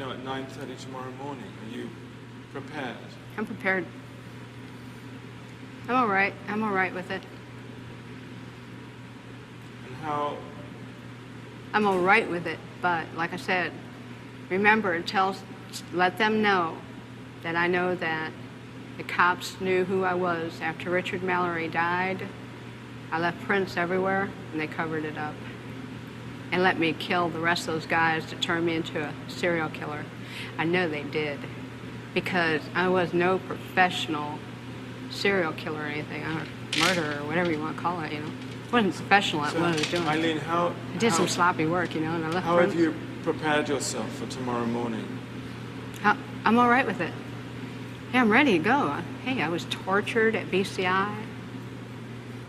know, at 9:30 tomorrow morning? Are you prepared? I'm prepared. I'm all right. I'm all right with it. And how? I'm all right with it, but like I said, remember, let them know that I know that the cops knew who I was. After Richard Mallory died, I left prints everywhere, and they covered it up and let me kill the rest of those guys to turn me into a serial killer. I know they did, because I was no professional serial killer or anything, or murderer, or whatever you want to call it, you know. I wasn't professional at what I was doing. Eileen, I did some sloppy work, you know, and I left How prints. have you prepared yourself for tomorrow morning? I'm all right with it. Yeah, I'm ready to go. Hey, I was tortured at BCI.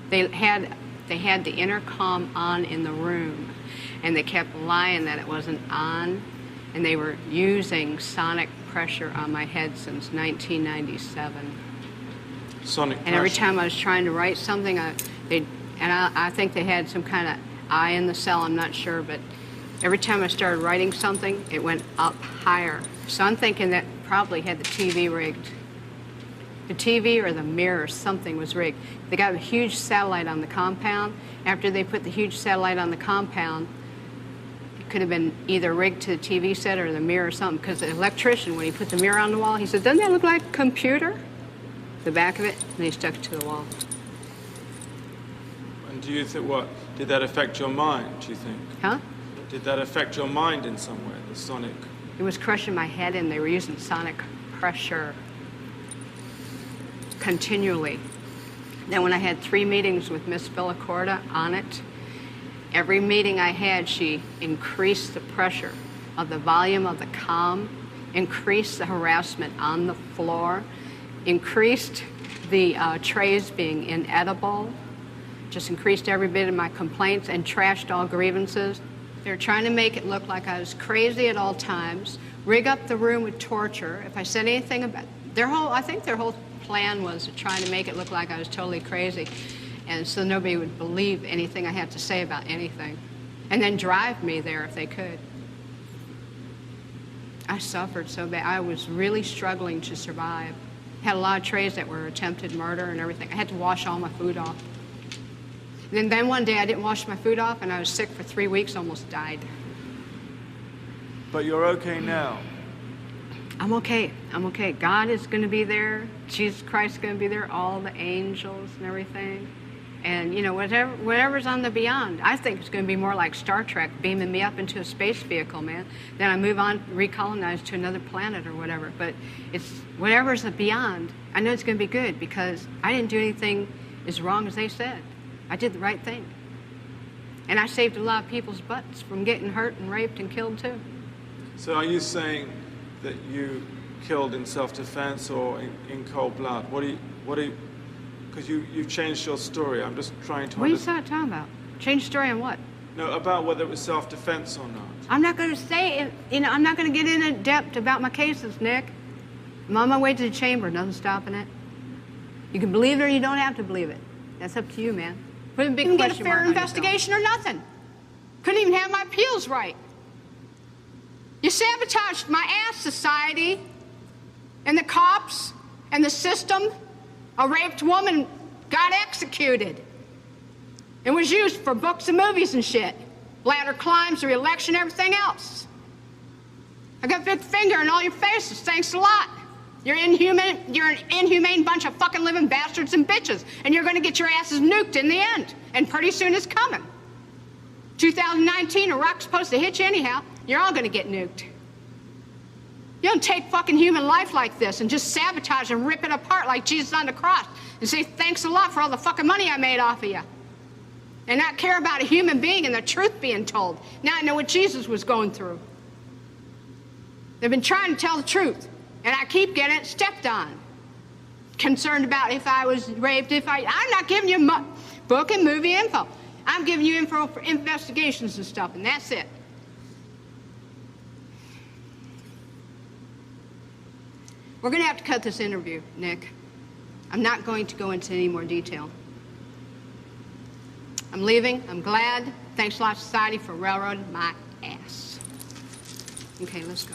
They had the intercom on in the room, and they kept lying that it wasn't on, and they were using sonic pressure on my head since 1997. Sonic pressure. And every time I was trying to write something, I think they had some kind of eye in the cell, I'm not sure, but every time I started writing something, it went up higher. So I'm thinking that probably had the TV rigged. The TV or the mirror, something was rigged. They got a huge satellite on the compound. After they put the huge satellite on the compound, it could have been either rigged to the TV set or the mirror or something, because the electrician, when he put the mirror on the wall, he said, "Doesn't that look like a computer?" The back of it, and he stuck it to the wall. And do you think, did that affect your mind, do you think? Huh? Did that affect your mind in some way, the sonic? It was crushing my head, and they were using sonic pressure continually. Then when I had 3 meetings with Miss Villacorta on it, every meeting I had, she increased the pressure of the volume of the comm, increased the harassment on the floor, increased the trays being inedible, just increased every bit of my complaints, and trashed all grievances. They're trying to make it look like I was crazy at all times, rig up the room with torture. If I said anything about I think their whole plan was trying to make it look like I was totally crazy, and so nobody would believe anything I had to say about anything, and then drive me there if they could. I suffered so bad. I was really struggling to survive. Had a lot of trays that were attempted murder and everything. I had to wash all my food off. And then one day I didn't wash my food off, and I was sick for 3 weeks, almost died. But you're okay now. I'm okay. I'm okay. God is going to be there. Jesus Christ is going to be there. All the angels and everything. And, you know, whatever's on the beyond. I think it's going to be more like Star Trek, beaming me up into a space vehicle, man. Then I move on, recolonize to another planet or whatever. But it's whatever's the beyond. I know it's going to be good, because I didn't do anything as wrong as they said. I did the right thing. And I saved a lot of people's butts from getting hurt and raped and killed too. So are you saying that you killed in self-defense or in cold blood? What do you, because you've changed your story. I'm just trying to What are you talking about? Change story on what? No, about whether it was self-defense or not. I'm not going to say it, I'm not going to get in depth about my cases, Nick. I'm on my way to the chamber, nothing stopping it. You can believe it or you don't have to believe it. That's up to you, man. Put a big question mark on yourself. Didn't get a fair investigation or nothing. Couldn't even have my appeals right. You sabotaged my ass, society, and the cops, and the system. A raped woman got executed and was used for books and movies and shit. Ladder climbs, the re-election, everything else. I got a big finger in all your faces. Thanks a lot. You're an inhumane bunch of fucking living bastards and bitches, and you're gonna get your asses nuked in the end. And pretty soon it's coming. 2019, a rock's supposed to hit you anyhow. You're all gonna get nuked. You don't take fucking human life like this and just sabotage and rip it apart like Jesus on the cross and say thanks a lot for all the fucking money I made off of you. And not care about a human being and the truth being told. Now I know what Jesus was going through. They've been trying to tell the truth, and I keep getting it stepped on. Concerned about if I was raped, I'm not giving you book and movie info. I'm giving you info for investigations and stuff, and that's it. We're going to have to cut this interview, Nick. I'm not going to go into any more detail. I'm leaving. I'm glad. Thanks a lot, society, for railroading my ass. Okay, let's go.